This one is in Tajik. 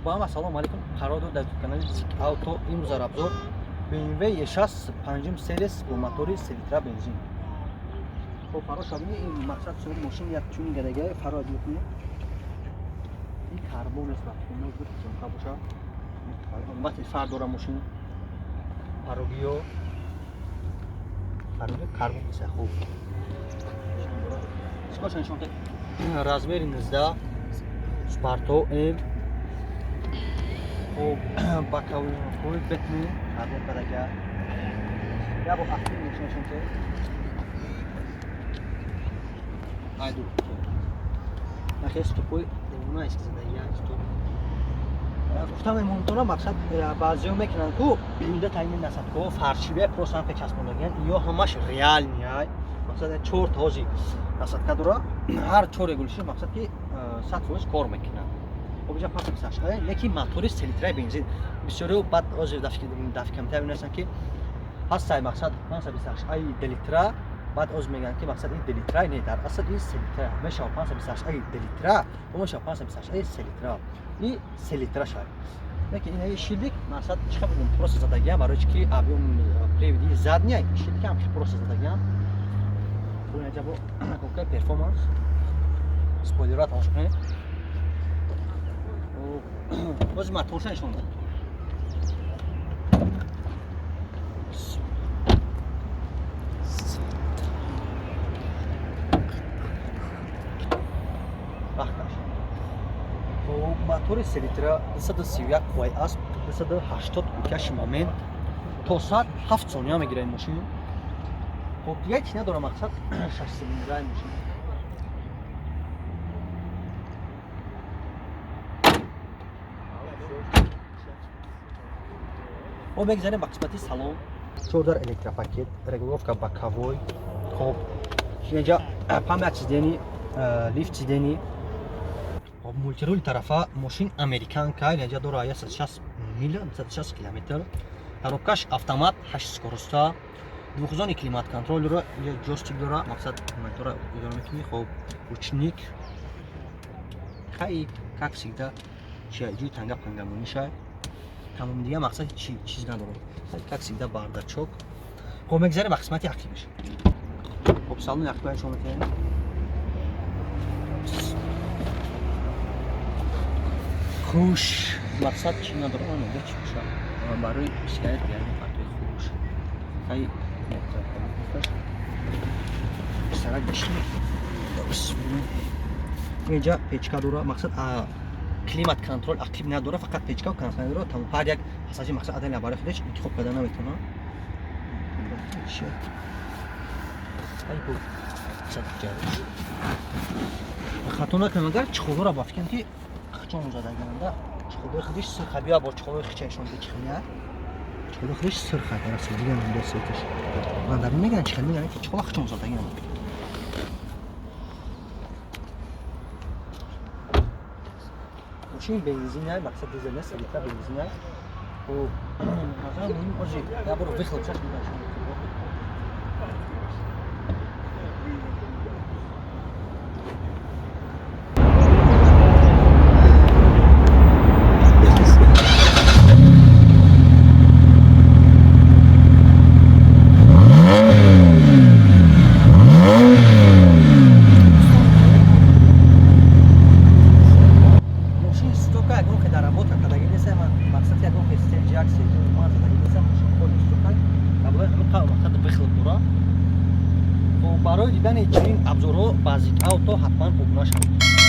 با هم السلام علیکم. قرار داد در کانال زیک اوتو امروز ابزار BMW E60 پنجم سریس با موتور 3 لیتر بنزین. خب فرا شابینی این مقصد سوار ماشین یک چونی گدگه فرا میکنه. این کربن است وقتی ما بود که باشه. وقتی فر داره ماشین فراگیو کربن است خوب. اسمش نشون ده. رازبری 19 سپارتو ام خب باکاوی خوب بتنی کربن بدگه. یا با اخیر نشون که айду нахест то пой уна ist da ja то гуфтам монтора мақсад баъзиё мекунанд ку инда тайин насад ко фаршиве просто ка часпондаган ё ҳамаш реальни ай мақсад 4 този насад кадура ҳар 4 гулши мақсад ки 100% кор мекунанд обижа пас саш ай леки мотори 3 литр бензин бисёро бад озир дафкам тавинасан ки ҳастай мақсад ман сабисаш ай 2 литр بعد از میگن که مقصد این 2 لیتر نه در اصل این 3 لیتر میشه 528 ای 2 لیتر و میشه 528 ای 3 لیتر این 3 لیتر شد لیکن این شیلدیک مقصد چقدر پروسس زدگی برای چی ابیوم پریودی زد نه شیلدیک هم پروسس زدگی اون اینجا با اوکی پرفورمنس اسپویلرات آشکنه و باز موتورش نشون داد мотори 3 литра 231 қувваи аст 280 кӯкаши момент то соат 7 сония мегирад ин мошин. хоб дигар чӣ надора мақсад 6 цилиндраи мошин. хоб мегзарем ба қисмати салон 14 электропакет регулировка боковой. хоб инҷа памяч чиздени лифт чиздени мультирули тарафа мошин американка инҷа дора 160 миля 160 километр коробкаш автомат 8 скороста двухзони климат контроль дора ё ҷойстик дора мақсад мотора идора мекунӣ. хоб ручник хай как всегда ҷӯи танга пангамониша тамоми дига мақсад чиз надорад как всегда бардачок. хоб мегзарем ба қисмати ақибаш. хоб салони ақибаш шумо метавонед хуш мақсад чӣ надорад он инҷа чӣ боша барои шикоят кардани фартои хуш хай сарак бишин инҷа печка дора мақсад климат контроль ақиб надора фақат печка контроль надора тамом ҳар як пассажир мақсад отдельно барои худаш интихоб карда наметавонад. хато накунам агар чихолро ба фикрем ки чон задаганда чихолои худиш сирха бия бо чихолои хичайшон бичхиня чихолои худиш сирха дараси дига монда сетиш ман дар меган чихол меган ки чихола чон задаган мошин бензинай мақсад дизель нест литр бензинай о назар муҳим ози я боро вихлоп чаш меган барои дидани чунин абзорҳо ба Zik Auto ҳатман обуна шавед.